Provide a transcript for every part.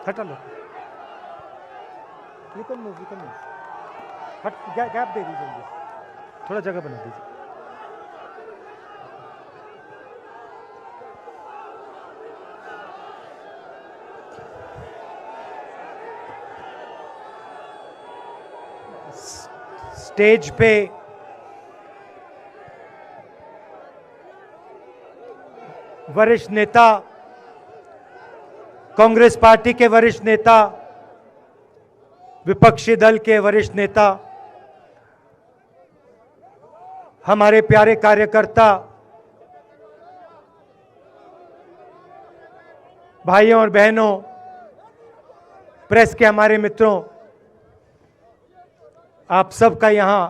हटा लो, you can move, हट, gap दे दीजिए मुझे, थोड़ा जगह बना दीजिए। स्टेज पे वरिष्ठ नेता, कांग्रेस पार्टी के वरिष्ठ नेता, विपक्षी दल के वरिष्ठ नेता, हमारे प्यारे कार्यकर्ता, भाइयों और बहनों, प्रेस के हमारे मित्रों, आप सबका यहां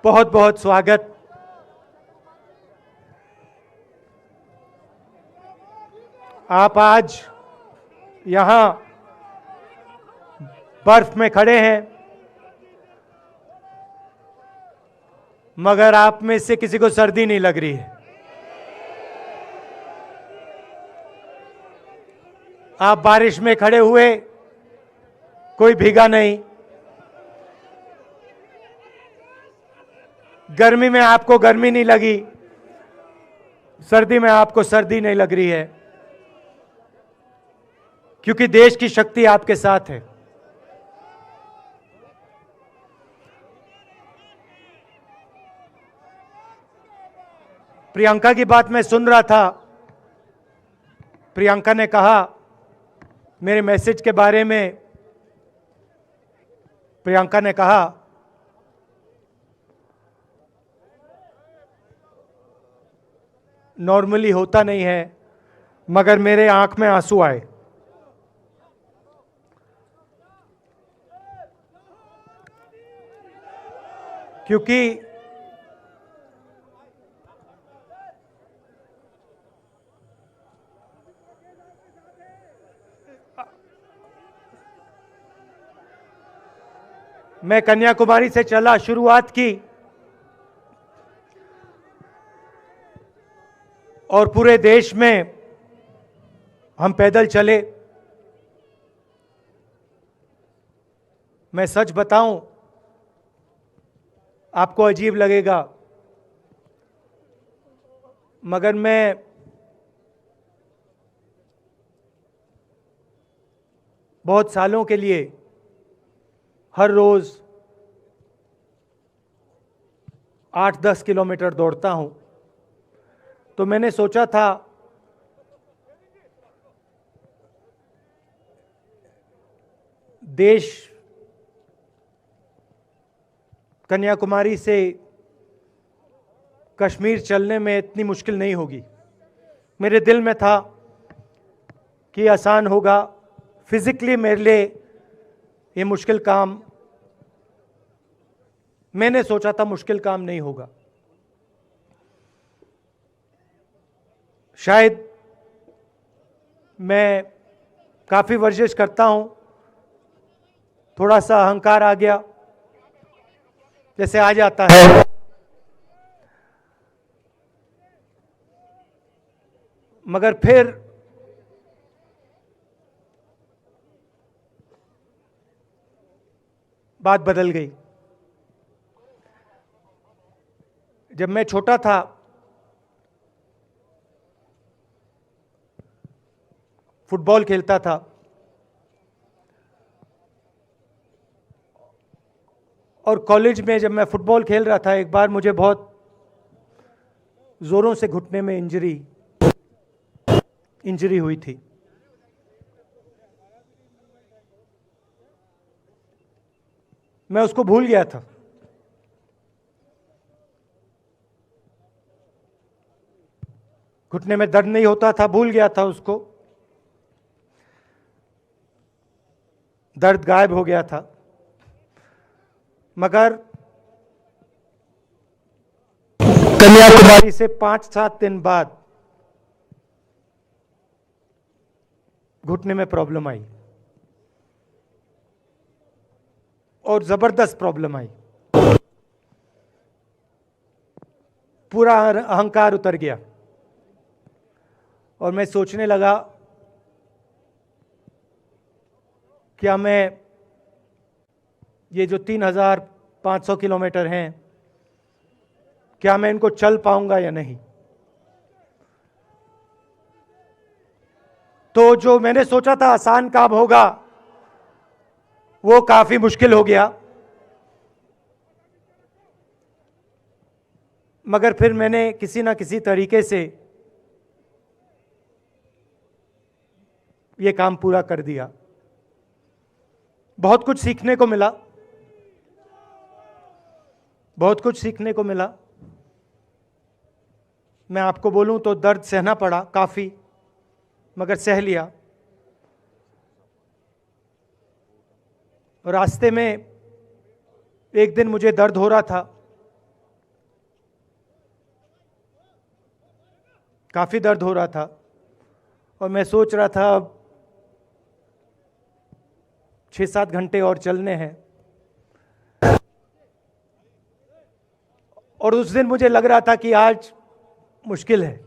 बहुत बहुत स्वागत। आप आज यहां बर्फ में खड़े हैं, मगर आप में से किसी को सर्दी नहीं लग रही है। आप बारिश में खड़े हुए, कोई भीगा नहीं। गर्मी में आपको गर्मी नहीं लगी, सर्दी में आपको सर्दी नहीं लग रही है, क्योंकि देश की शक्ति आपके साथ है। प्रियंका की बात मैं सुन रहा था। प्रियंका ने कहा मेरे मैसेज के बारे में, प्रियंका ने कहा नॉर्मली होता नहीं है, मगर मेरे आंख में आंसू आए। क्योंकि मैं कन्याकुमारी से चला, शुरुआत की और पूरे देश में हम पैदल चले। मैं सच बताऊं, आपको अजीब लगेगा, मगर मैं बहुत सालों के लिए हर रोज 8-10 किलोमीटर दौड़ता हूं। तो मैंने सोचा था देश कन्याकुमारी से कश्मीर चलने में इतनी मुश्किल नहीं होगी। मेरे दिल में था कि आसान होगा, फिजिकली मेरे लिए ये मुश्किल काम, मैंने सोचा था मुश्किल काम नहीं होगा। शायद मैं काफी वर्जिश करता हूं, थोड़ा सा अहंकार आ गया, जैसे आ जाता है। मगर फिर बात बदल गई। जब मैं छोटा था, फुटबॉल खेलता था, और कॉलेज में जब मैं फुटबॉल खेल रहा था, एक बार मुझे बहुत जोरों से घुटने में इंजरी हुई थी। मैं उसको भूल गया था। घुटने में दर्द नहीं होता था, भूल गया था उसको, दर्द गायब हो गया था। मगर कन्याकुमारी से 5-7 दिन बाद घुटने में प्रॉब्लम आई, और जबरदस्त प्रॉब्लम आई। पूरा अहंकार उतर गया और मैं सोचने लगा क्या मैं ये जो 3,500 किलोमीटर हैं, क्या मैं इनको चल पाऊंगा या नहीं। तो जो मैंने सोचा था आसान काम होगा, वो काफी मुश्किल हो गया। मगर फिर मैंने किसी ना किसी तरीके से ये काम पूरा कर दिया। बहुत कुछ सीखने को मिला, बहुत कुछ सीखने को मिला। मैं आपको बोलूं तो दर्द सहना पड़ा काफी, मगर सह लिया। रास्ते में एक दिन मुझे दर्द हो रहा था, काफी दर्द हो रहा था, और मैं सोच रहा था अब 6-7 घंटे और चलने हैं। और उस दिन मुझे लग रहा था कि आज मुश्किल है।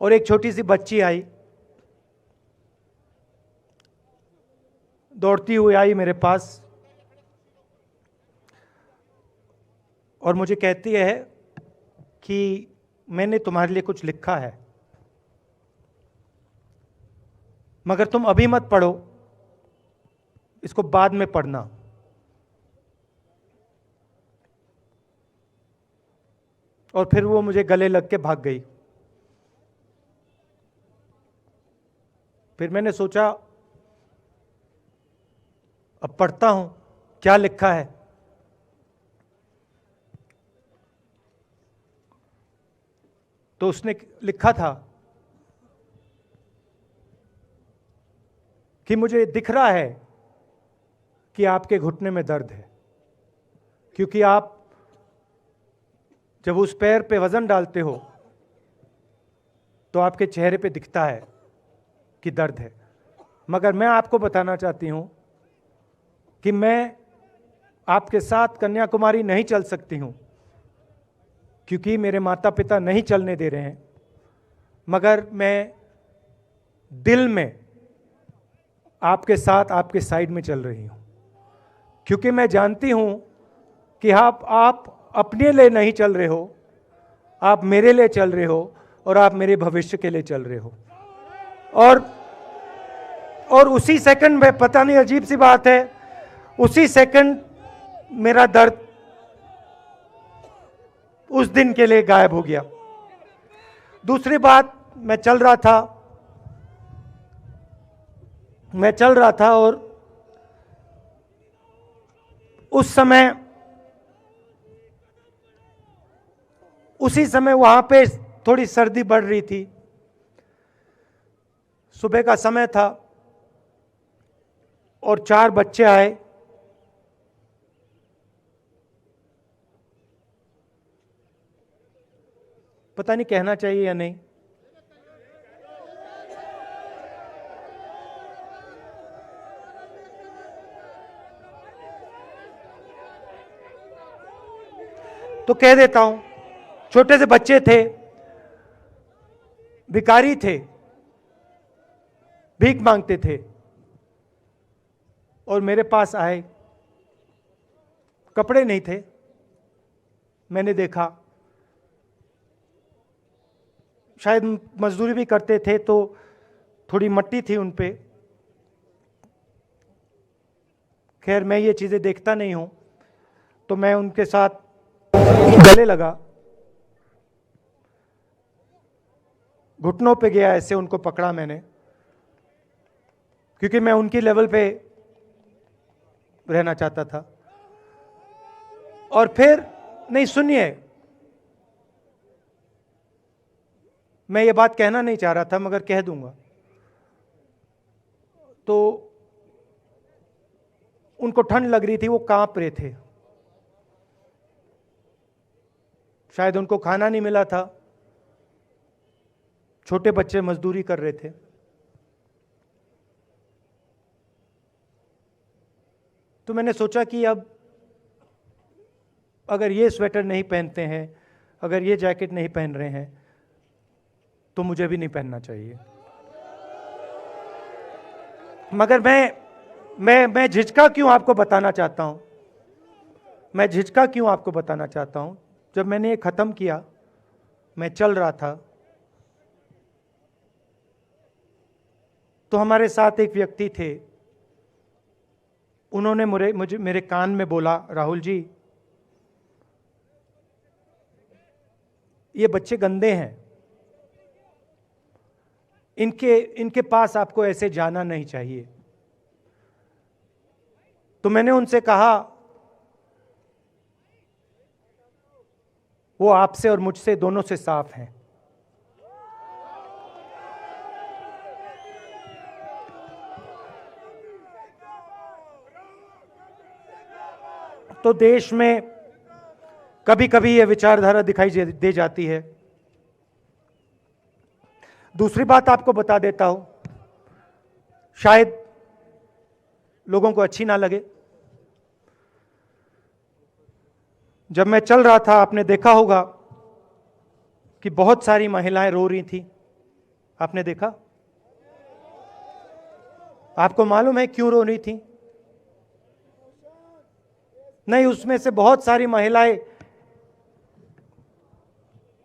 और एक छोटी सी बच्ची आई, दौड़ती हुई आई मेरे पास, और मुझे कहती है कि मैंने तुम्हारे लिए कुछ लिखा है, मगर तुम अभी मत पढ़ो, इसको बाद में पढ़ना। और फिर वो मुझे गले लग के भाग गई। फिर मैंने सोचा अब पढ़ता हूं क्या लिखा है। तो उसने लिखा था कि मुझे दिख रहा है कि आपके घुटने में दर्द है, क्योंकि आप जब उस पैर पे वजन डालते हो तो आपके चेहरे पे दिखता है कि दर्द है। मगर मैं आपको बताना चाहती हूं कि मैं आपके साथ कन्याकुमारी नहीं चल सकती हूं, क्योंकि मेरे माता पिता नहीं चलने दे रहे हैं। मगर मैं दिल में आपके साथ, आपके साइड में चल रही हूं, क्योंकि मैं जानती हूं कि आप अपने लिए नहीं चल रहे हो, आप मेरे लिए चल रहे हो, और आप मेरे भविष्य के लिए चल रहे हो। और उसी सेकंड में, पता नहीं अजीब सी बात है, उसी सेकंड मेरा दर्द उस दिन के लिए गायब हो गया। दूसरी बात, मैं चल रहा था और उसी समय वहां पे थोड़ी सर्दी बढ़ रही थी। सुबह का समय था और 4 बच्चे आए। पता नहीं कहना चाहिए या नहीं। तो कह देता हूं, छोटे से बच्चे थे, भिखारी थे, भीख मांगते थे, और मेरे पास आए। कपड़े नहीं थे, मैंने देखा, शायद मजदूरी भी करते थे तो थोड़ी मट्टी थी उन पे। खैर, मैं ये चीजें देखता नहीं हूं, तो मैं उनके साथ गले लगा, घुटनों पे गया, ऐसे उनको पकड़ा मैंने, क्योंकि मैं उनकी लेवल पे रहना चाहता था। और फिर, नहीं सुनिए, मैं ये बात कहना नहीं चाह रहा था, मगर कह दूंगा। तो उनको ठंड लग रही थी, वो कांप रहे थे, शायद उनको खाना नहीं मिला था, छोटे बच्चे मजदूरी कर रहे थे। तो मैंने सोचा कि अब अगर ये स्वेटर नहीं पहनते हैं, अगर ये जैकेट नहीं पहन रहे हैं, तो मुझे भी नहीं पहनना चाहिए। मगर मैं मैं झिझका क्यों आपको बताना चाहता हूं, मैं झिझका क्यों आपको बताना चाहता हूं। जब मैंने ये खत्म किया, मैं चल रहा था, तो हमारे साथ एक व्यक्ति थे, उन्होंने मुझे मेरे कान में बोला, राहुल जी, ये बच्चे गंदे हैं, इनके पास आपको ऐसे जाना नहीं चाहिए। तो मैंने उनसे कहा, वो आपसे और मुझसे दोनों से साफ हैं। तो देश में कभी कभी यह विचारधारा दिखाई दे जाती है। दूसरी बात आपको बता देता हूं, शायद लोगों को अच्छी ना लगे। जब मैं चल रहा था, आपने देखा होगा कि बहुत सारी महिलाएं रो रही थी। आपने देखा? आपको मालूम है क्यों रो रही थी? नहीं, उसमें से बहुत सारी महिलाएं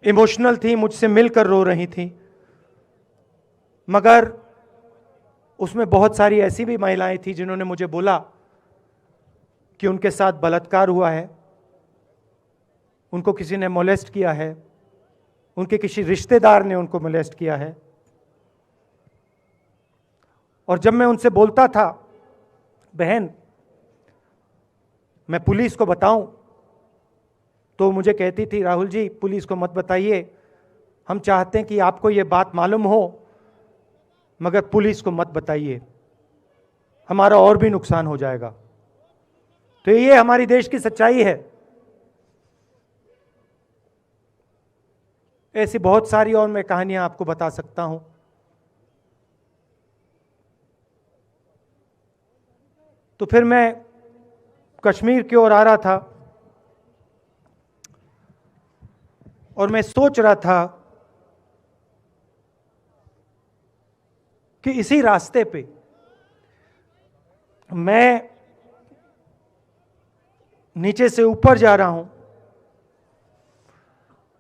इमोशनल थी, मुझसे मिलकर रो रही थी, मगर उसमें बहुत सारी ऐसी भी महिलाएं थी जिन्होंने मुझे बोला कि उनके साथ बलात्कार हुआ है, उनको किसी ने मोलेस्ट किया है, उनके किसी रिश्तेदार ने उनको मोलेस्ट किया है। और जब मैं उनसे बोलता था, बहन मैं पुलिस को बताऊं, तो मुझे कहती थी, राहुल जी पुलिस को मत बताइए, हम चाहते हैं कि आपको ये बात मालूम हो, मगर पुलिस को मत बताइए, हमारा और भी नुकसान हो जाएगा। तो ये हमारी देश की सच्चाई है। ऐसी बहुत सारी और मैं कहानियां आपको बता सकता हूं। तो फिर मैं कश्मीर की ओर आ रहा था और मैं सोच रहा था कि इसी रास्ते पे मैं नीचे से ऊपर जा रहा हूं।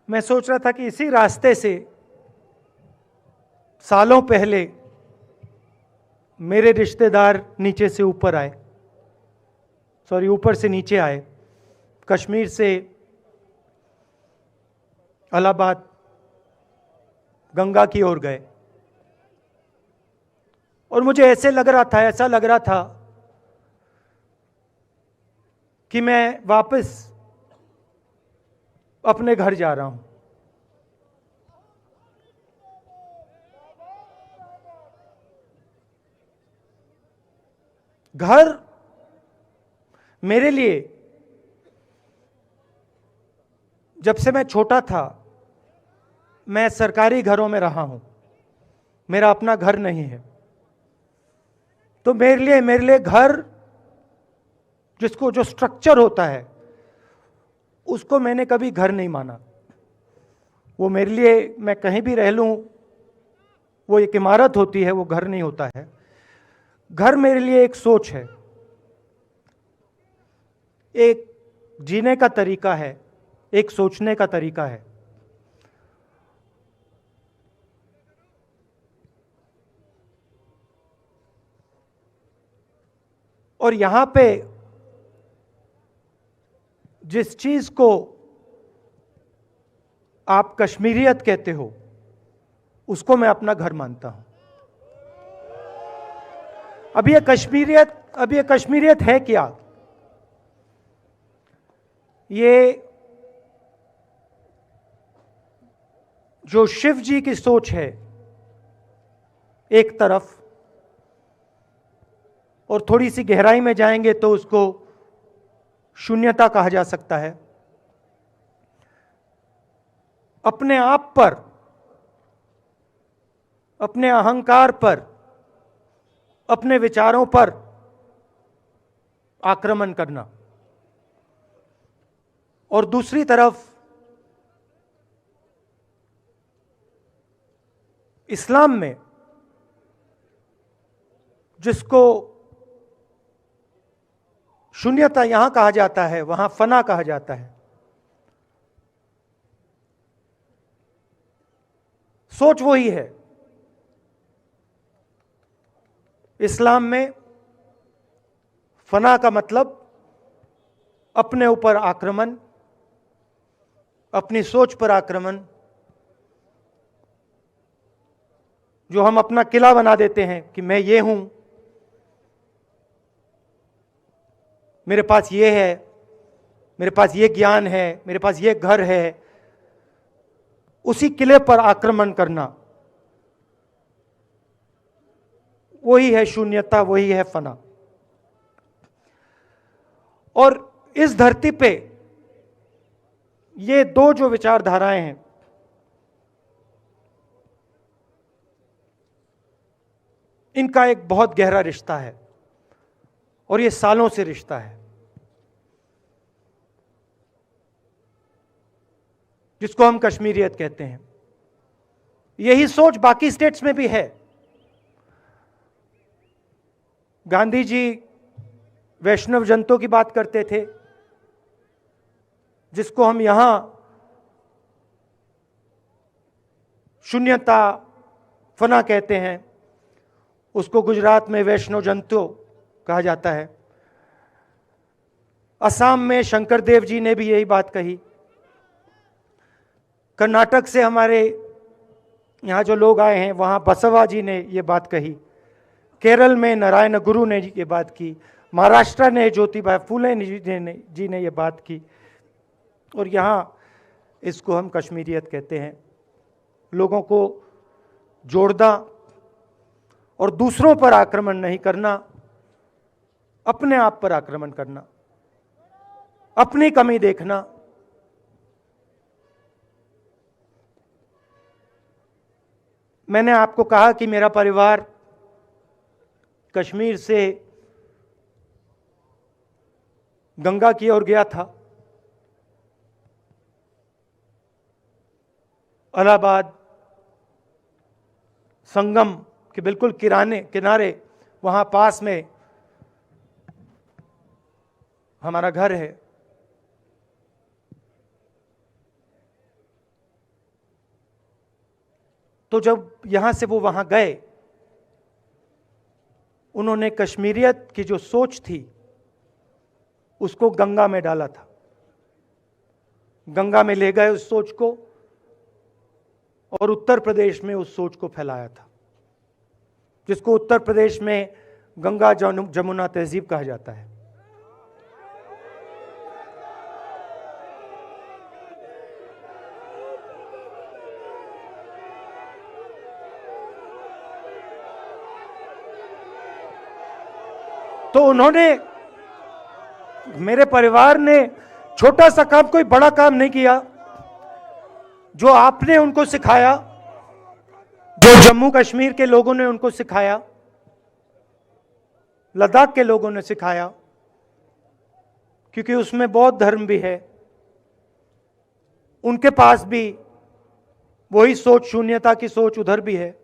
मैं सोच रहा था कि इसी रास्ते से सालों पहले मेरे रिश्तेदार नीचे से ऊपर आए, सॉरी ऊपर से नीचे आए, कश्मीर से इलाहाबाद गंगा की ओर गए। और मुझे ऐसा लग रहा था कि मैं वापस अपने घर जा रहा हूं। घर मेरे लिए, जब से मैं छोटा था, मैं सरकारी घरों में रहा हूं, मेरा अपना घर नहीं है। तो मेरे लिए घर, जो स्ट्रक्चर होता है, उसको मैंने कभी घर नहीं माना। वो मेरे लिए, मैं कहीं भी रह लूं, वो एक इमारत होती है, वो घर नहीं होता है। घर मेरे लिए एक सोच है, एक जीने का तरीका है, एक सोचने का तरीका है। और यहां पे जिस चीज को आप कश्मीरियत कहते हो, उसको मैं अपना घर मानता हूं। अब ये कश्मीरियत है क्या? ये जो शिव जी की सोच है एक तरफ, और थोड़ी सी गहराई में जाएंगे तो उसको शून्यता कहा जा सकता है। अपने आप पर, अपने अहंकार पर, अपने विचारों पर आक्रमण करना, और दूसरी तरफ इस्लाम में जिसको शून्यता यहां कहा जाता है, वहां फना कहा जाता है। सोच वही है। इस्लाम में फना का मतलब अपने ऊपर आक्रमण, अपनी सोच पर आक्रमण। जो हम अपना किला बना देते हैं कि मैं ये हूं, मेरे पास ये है, मेरे पास ये ज्ञान है, मेरे पास ये घर है, उसी किले पर आक्रमण करना, वही है शून्यता, वही है फना। और इस धरती पे ये दो जो विचारधाराएं हैं, इनका एक बहुत गहरा रिश्ता है और ये सालों से रिश्ता है, जिसको हम कश्मीरियत कहते हैं। यही सोच बाकी स्टेट्स में भी है। गांधी जी वैष्णव जनतों की बात करते थे, जिसको हम यहां शून्यता, फना कहते हैं, उसको गुजरात में वैष्णव जनतो कहा जाता है। असम में शंकर देव जी ने भी यही बात कही। कर्नाटक से हमारे यहाँ जो लोग आए हैं, वहाँ बसवा जी ने ये बात कही। केरल में नारायण गुरु ने ये बात की। महाराष्ट्र ने ज्योतिबा फुले जी ने ये बात की। और यहाँ इसको हम कश्मीरियत कहते हैं। लोगों को जोड़ना और दूसरों पर आक्रमण नहीं करना, अपने आप पर आक्रमण करना, अपनी कमी देखना। मैंने आपको कहा कि मेरा परिवार कश्मीर से गंगा की ओर गया था। इलाहाबाद संगम के बिल्कुल किनारे वहां पास में हमारा घर है। तो जब यहां से वो वहां गए, उन्होंने कश्मीरियत की जो सोच थी उसको गंगा में डाला था। गंगा में ले गए उस सोच को और उत्तर प्रदेश में उस सोच को फैलाया था, जिसको उत्तर प्रदेश में गंगा जमुना तहजीब कहा जाता है। तो उन्होंने, मेरे परिवार ने छोटा सा काम, कोई बड़ा काम नहीं किया। जो आपने उनको सिखाया, जो जम्मू कश्मीर के लोगों ने उनको सिखाया, लद्दाख के लोगों ने सिखाया, क्योंकि उसमें बौद्ध धर्म भी है, उनके पास भी वही सोच, शून्यता की सोच उधर भी है।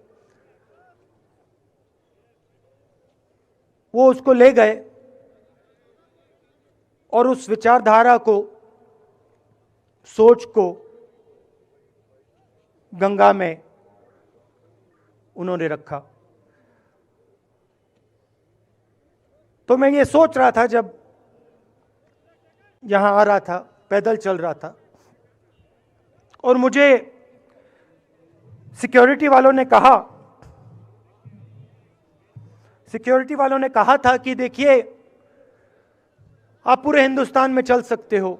वो उसको ले गए और उस विचारधारा को, सोच को गंगा में उन्होंने रखा। तो मैं ये सोच रहा था, जब यहां आ रहा था, पैदल चल रहा था, और मुझे सिक्योरिटी वालों ने कहा था कि देखिए, आप पूरे हिंदुस्तान में चल सकते हो,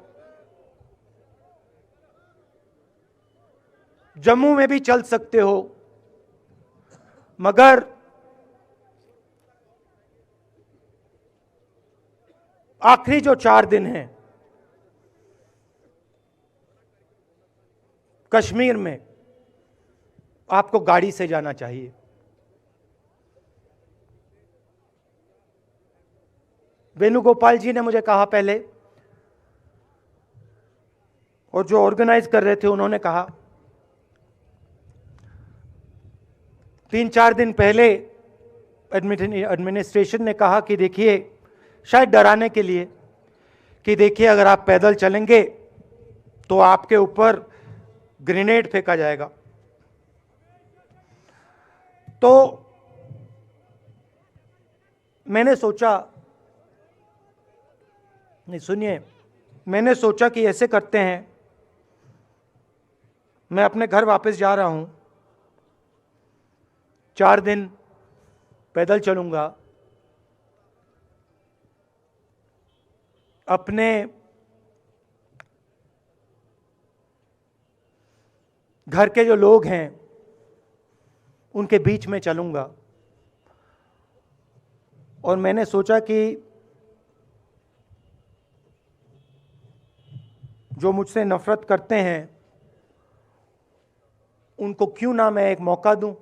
जम्मू में भी चल सकते हो, मगर आखिरी जो 4 दिन हैं कश्मीर में, आपको गाड़ी से जाना चाहिए। वेणुगोपाल जी ने मुझे कहा पहले, और जो ऑर्गेनाइज कर रहे थे उन्होंने कहा। 3-4 दिन पहले एडमिनिस्ट्रेशन ने कहा कि देखिए, शायद डराने के लिए कि देखिए अगर आप पैदल चलेंगे तो आपके ऊपर ग्रेनेड फेंका जाएगा। तो मैंने सोचा, नहीं सुनिए, मैंने सोचा कि ऐसे करते हैं, मैं अपने घर वापस जा रहा हूं, 4 दिन पैदल चलूंगा, अपने घर के जो लोग हैं उनके बीच में चलूंगा। और मैंने सोचा कि जो मुझसे नफरत करते हैं उनको क्यों ना मैं एक मौका दूं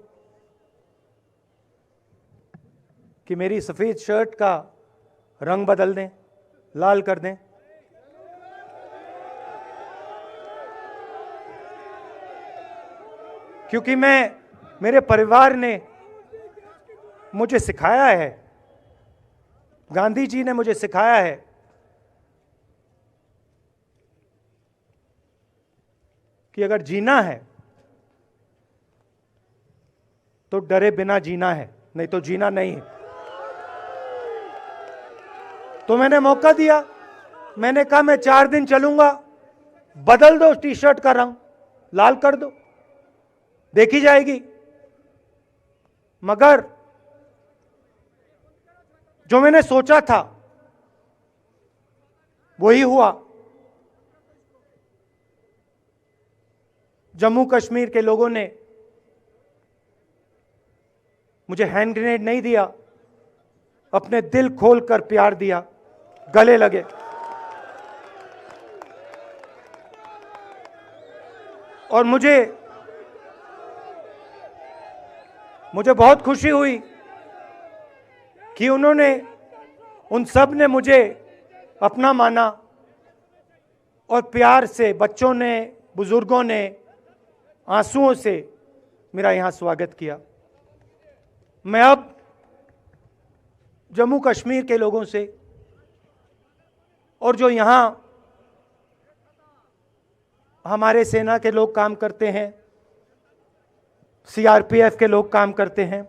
कि मेरी सफेद शर्ट का रंग बदल दें, लाल कर दें। क्योंकि मेरे परिवार ने मुझे सिखाया है, गांधी जी ने मुझे सिखाया है कि अगर जीना है तो डरे बिना जीना है, नहीं तो जीना नहीं है। तो मैंने मौका दिया, मैंने कहा मैं 4 दिन चलूंगा, बदल दो टी शर्ट का रंग, लाल कर दो, देखी जाएगी। मगर जो मैंने सोचा था वही हुआ। जम्मू कश्मीर के लोगों ने मुझे हैंड ग्रेनेड नहीं दिया, अपने दिल खोलकर प्यार दिया, गले लगे। और मुझे बहुत खुशी हुई कि उन सब ने मुझे अपना माना और प्यार से, बच्चों ने, बुजुर्गों ने आंसुओं से मेरा यहां स्वागत किया। मैं अब जम्मू कश्मीर के लोगों से और जो यहां हमारे सेना के लोग काम करते हैं, सीआरपीएफ के लोग काम करते हैं,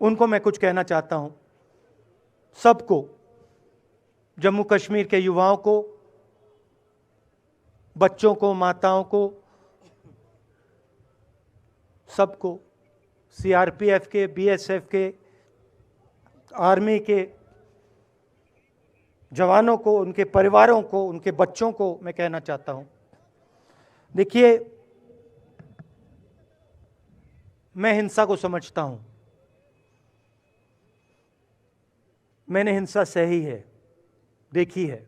उनको मैं कुछ कहना चाहता हूं। सबको, जम्मू कश्मीर के युवाओं को, बच्चों को, माताओं को, सबको, सीआरपीएफ के, बीएसएफ के, आर्मी के जवानों को, उनके परिवारों को, उनके बच्चों को मैं कहना चाहता हूं, देखिए मैं हिंसा को समझता हूं, मैंने हिंसा सही है, देखी है।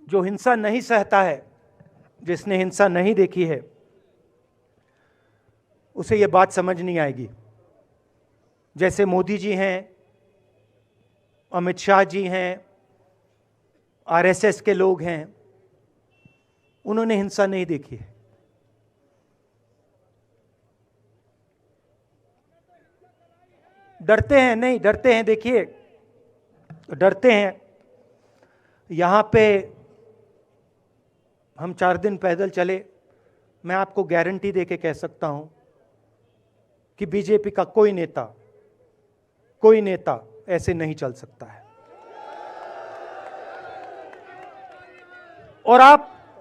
जो हिंसा नहीं सहता है, जिसने हिंसा नहीं देखी है, उसे यह बात समझ नहीं आएगी। जैसे मोदी जी हैं, अमित शाह जी हैं, आरएसएस के लोग हैं, उन्होंने हिंसा नहीं देखी है। डरते हैं, नहीं डरते हैं, देखिए डरते हैं। यहां पे हम 4 दिन पैदल चले, मैं आपको गारंटी देके कह सकता हूं कि बीजेपी का कोई नेता ऐसे नहीं चल सकता है।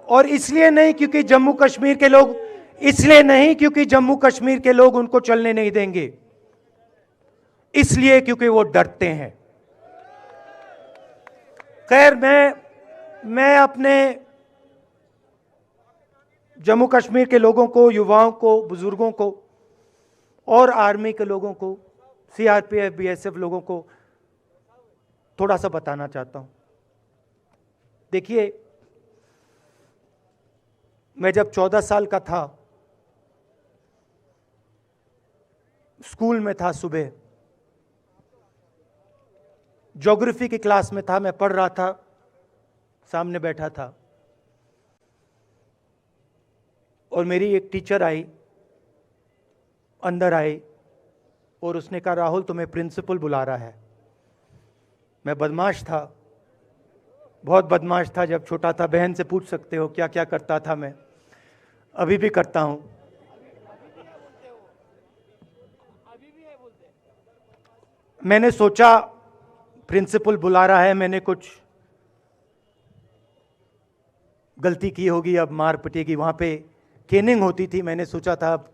और इसलिए नहीं क्योंकि जम्मू कश्मीर के लोग, इसलिए नहीं क्योंकि जम्मू कश्मीर के लोग उनको चलने नहीं देंगे, इसलिए क्योंकि वो डरते हैं। खैर, मैं अपने जम्मू कश्मीर के लोगों को, युवाओं को, बुजुर्गों को और आर्मी के लोगों को, सीआरपीएफ, बीएसएफ लोगों को थोड़ा सा बताना चाहता हूं। देखिए, मैं जब 14 साल का था, स्कूल में था, सुबह ज्योग्राफी की क्लास में था, मैं पढ़ रहा था, सामने बैठा था और मेरी एक टीचर आई, अंदर आई और उसने कहा राहुल तुम्हें प्रिंसिपल बुला रहा है। मैं बदमाश था, बहुत बदमाश था जब छोटा था। बहन से पूछ सकते हो क्या क्या करता था मैं, अभी भी करता हूं। मैंने सोचा प्रिंसिपल बुला रहा है, मैंने कुछ गलती की होगी, अब मार पिटेगी। वहां पे केनिंग होती थी, मैंने सोचा था अब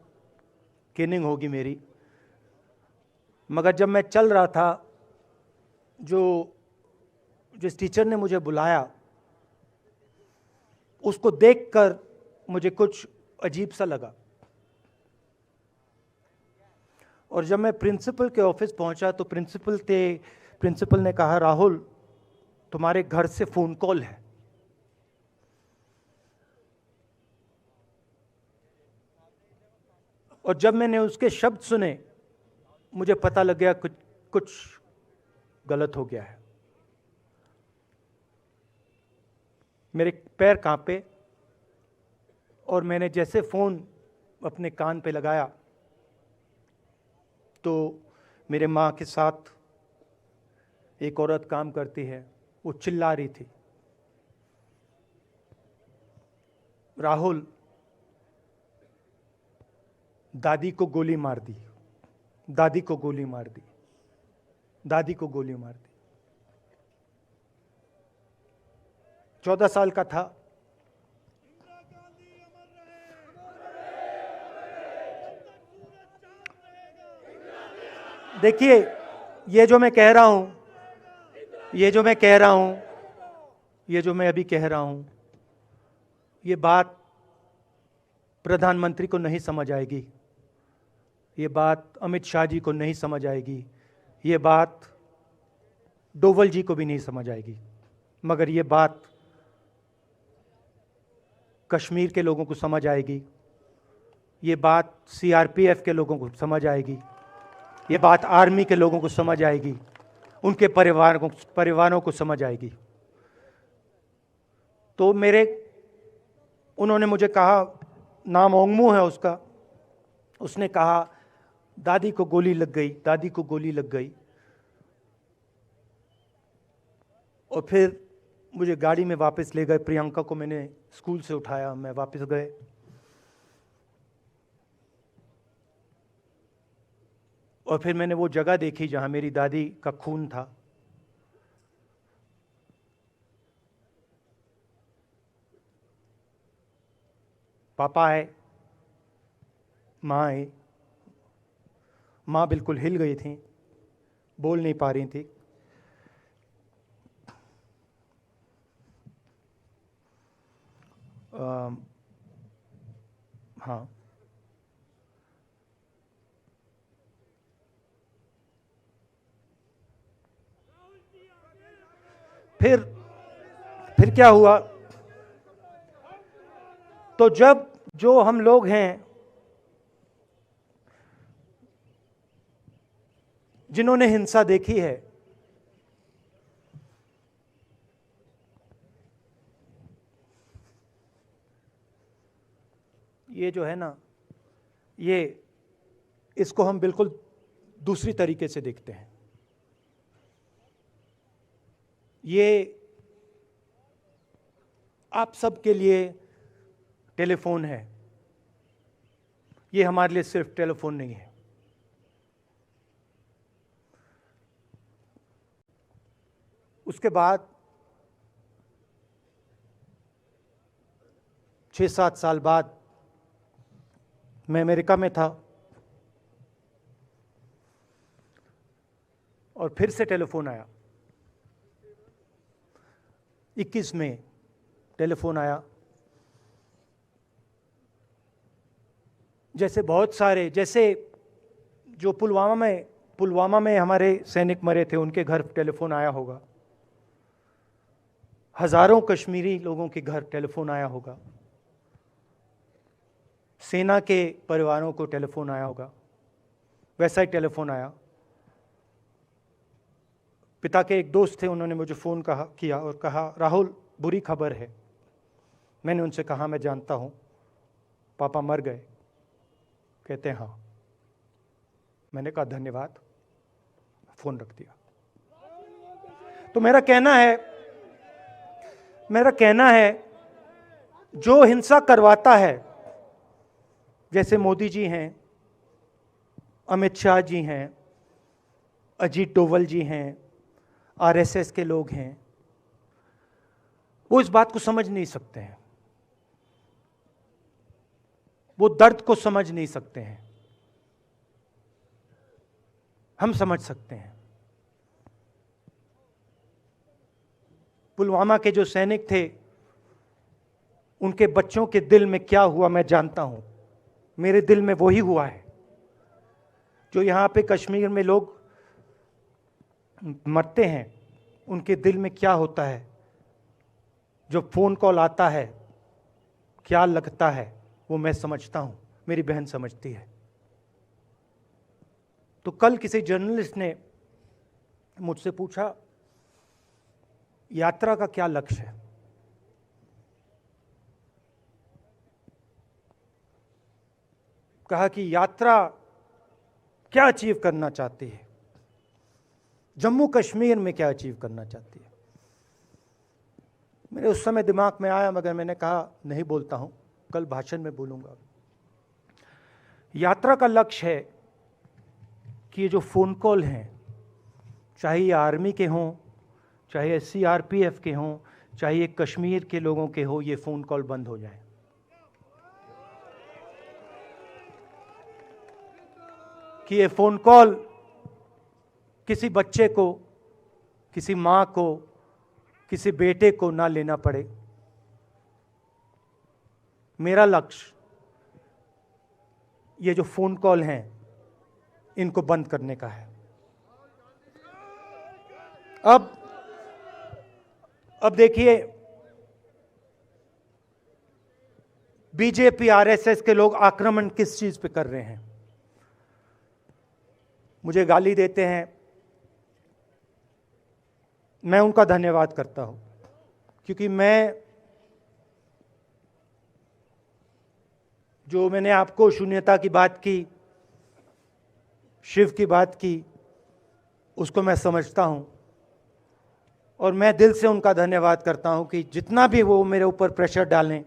केनिंग होगी मेरी। मगर जब मैं चल रहा था, जिस टीचर ने मुझे बुलाया उसको देखकर मुझे कुछ अजीब सा लगा। और जब मैं प्रिंसिपल के ऑफिस पहुंचा तो प्रिंसिपल ने कहा राहुल तुम्हारे घर से फोन कॉल है। और जब मैंने उसके शब्द सुने मुझे पता लग गया कुछ गलत हो गया है। मेरे पैर कांपे और मैंने जैसे फोन अपने कान पे लगाया तो मेरे माँ के साथ एक औरत काम करती है, वो चिल्ला रही थी राहुल दादी को गोली मार दी, दादी को गोली मार दी, दादी को गोली मार दी। 14 साल का था। देखिए ये जो मैं कह रहा हूं, ये जो मैं अभी कह रहा हूं, ये बात प्रधानमंत्री को नहीं समझ आएगी, ये बात अमित शाह जी को नहीं समझ आएगी, ये बात डोवल जी को भी नहीं समझ आएगी, मगर ये बात कश्मीर के लोगों को समझ आएगी, ये बात सीआरपीएफ के लोगों को समझ आएगी, ये बात आर्मी के लोगों को समझ आएगी, उनके परिवारों को समझ आएगी। तो उन्होंने मुझे कहा, नाम ओंगमू है उसका, उसने कहा दादी को गोली लग गई, दादी को गोली लग गई। और फिर मुझे गाड़ी में वापस ले गए, प्रियंका को मैंने स्कूल से उठाया, मैं वापस गए। और फिर मैंने वो जगह देखी जहां मेरी दादी का खून था। पापा आए, माँ आई। माँ बिल्कुल हिल गई थी, बोल नहीं पा रही थी। हाँ, फिर क्या हुआ? तो जब जो हम लोग हैं जिन्होंने हिंसा देखी है, ये जो है ना, इसको हम बिल्कुल दूसरी तरीके से देखते हैं। ये आप सबके लिए टेलीफोन है, ये हमारे लिए सिर्फ टेलीफोन नहीं है। उसके बाद 6-7 साल बाद मैं अमेरिका में था और फिर से टेलीफोन आया। 21 में टेलीफोन आया। जैसे बहुत सारे, जैसे जो पुलवामा में हमारे सैनिक मरे थे, उनके घर टेलीफोन आया होगा। हजारों कश्मीरी लोगों के घर टेलीफोन आया होगा। सेना के परिवारों को टेलीफोन आया होगा। वैसा ही टेलीफोन आया। पिता के एक दोस्त थे, उन्होंने मुझे फ़ोन किया और कहा राहुल बुरी खबर है। मैंने उनसे कहा मैं जानता हूँ, पापा मर गए। कहते हैं हाँ, मैंने कहा धन्यवाद, फोन रख दिया। तो मेरा कहना है जो हिंसा करवाता है, जैसे मोदी जी हैं, अमित शाह जी हैं, अजीत डोवल जी हैं, आरएसएस के लोग हैं, वो इस बात को समझ नहीं सकते हैं, वो दर्द को समझ नहीं सकते हैं। हम समझ सकते हैं। पुलवामा के जो सैनिक थे, उनके बच्चों के दिल में क्या हुआ मैं जानता हूं। मेरे दिल में वही हुआ है जो यहां पे कश्मीर में लोग मरते हैं, उनके दिल में क्या होता है। जो फोन कॉल आता है क्या लगता है वो मैं समझता हूं, मेरी बहन समझती है। तो कल किसी जर्नलिस्ट ने मुझसे पूछा यात्रा का क्या लक्ष्य है। कहा कि यात्रा क्या अचीव करना चाहती है, जम्मू कश्मीर में क्या अचीव करना चाहती है। मेरे उस समय दिमाग में आया, मगर मैंने कहा नहीं बोलता हूं, कल भाषण में बोलूंगा। यात्रा का लक्ष्य है कि ये जो फोन कॉल हैं, चाहे ये आर्मी के हों, चाहे सीआरपीएफ के हों, चाहे ये कश्मीर के लोगों के हो, ये फोन कॉल बंद हो जाए। कि ये फोन कॉल किसी बच्चे को, किसी मां को, किसी बेटे को ना लेना पड़े। मेरा लक्ष्य ये जो फोन कॉल हैं इनको बंद करने का है। अब देखिए, बीजेपी आरएसएस के लोग आक्रमण किस चीज पे कर रहे हैं। मुझे गाली देते हैं, मैं उनका धन्यवाद करता हूं, क्योंकि मैंने आपको शून्यता की बात की, शिव की बात की, उसको मैं समझता हूं और मैं दिल से उनका धन्यवाद करता हूं कि जितना भी वो मेरे ऊपर प्रेशर डालें,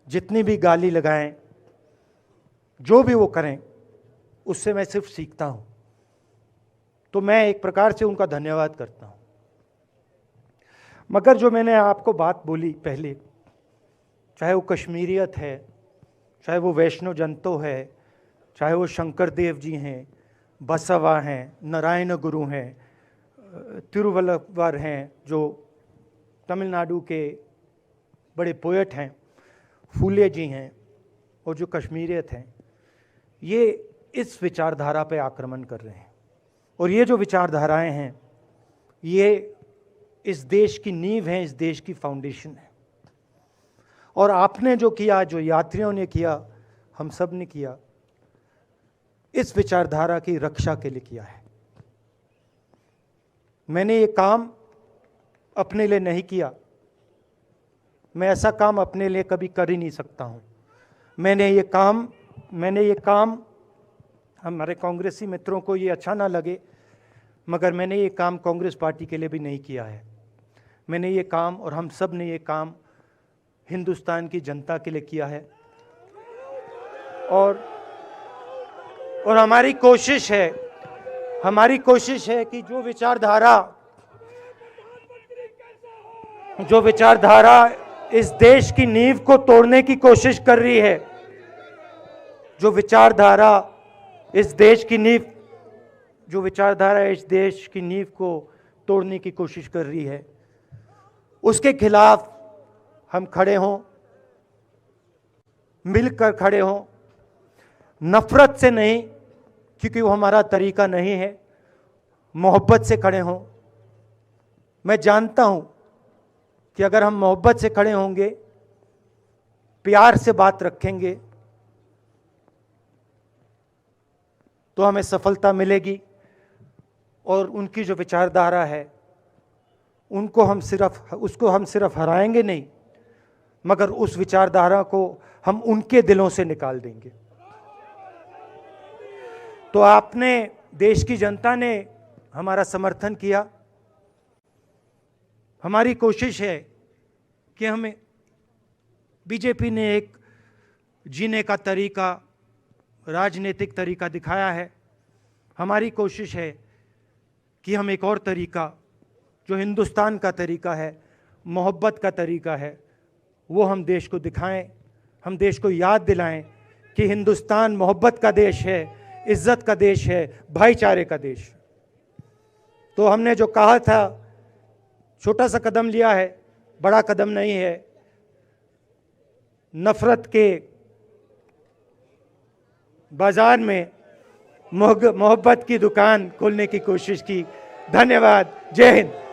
जितनी भी गाली लगाएं, जो भी वो करें, उससे मैं सिर्फ सीखता हूं। तो मैं एक प्रकार से उनका धन्यवाद करता हूं। मगर जो मैंने आपको बात बोली पहले, चाहे वो कश्मीरियत है, चाहे वो वैष्णो जंतो है, चाहे वो शंकर देव जी हैं, बसवा हैं, नारायण गुरु हैं, तिरुवल्लुवर हैं जो तमिलनाडु के बड़े पोएट हैं, फूले जी हैं, और जो कश्मीरियत हैं, ये इस विचारधारा पे आक्रमण कर रहे हैं। और ये जो विचारधाराएं हैं, ये इस देश की नींव है, इस देश की फाउंडेशन है। और आपने जो किया, जो यात्रियों ने किया, हम सब ने किया, इस विचारधारा की रक्षा के लिए किया है। मैंने ये काम अपने लिए नहीं किया, मैं ऐसा काम अपने लिए कभी कर ही नहीं सकता हूं। मैंने ये काम हमारे कांग्रेसी मित्रों को ये अच्छा ना लगे, मगर मैंने ये काम कांग्रेस पार्टी के लिए भी नहीं किया है। मैंने ये काम, और हम सब ने ये काम हिंदुस्तान की जनता के लिए किया है। और हमारी कोशिश है कि जो विचारधारा इस देश की नींव को तोड़ने की कोशिश कर रही है, जो विचारधारा इस देश की नींव को तोड़ने की कोशिश कर रही है, उसके खिलाफ हम खड़े हों, मिलकर खड़े हों, नफरत से नहीं, क्योंकि वो हमारा तरीका नहीं है, मोहब्बत से खड़े हों। मैं जानता हूं कि अगर हम मोहब्बत से खड़े होंगे, प्यार से बात रखेंगे, तो हमें सफलता मिलेगी। और उनकी जो विचारधारा है, उसको हम सिर्फ हराएंगे नहीं, मगर उस विचारधारा को हम उनके दिलों से निकाल देंगे। तो आपने देश की जनता ने हमारा समर्थन किया। हमारी कोशिश है कि हमें बीजेपी ने एक जीने का तरीका, राजनीतिक तरीका दिखाया है। हमारी कोशिश है कि हम एक और तरीका, जो हिंदुस्तान का तरीका है, मोहब्बत का तरीका है, वो हम देश को दिखाएं। हम देश को याद दिलाएं कि हिंदुस्तान मोहब्बत का देश है, इज्जत का देश है, भाईचारे का देश। तो हमने जो कहा था, छोटा सा कदम लिया है, बड़ा कदम नहीं है। नफरत के बाजार में मोहब्बत की दुकान खोलने की कोशिश की। धन्यवाद। जय हिंद।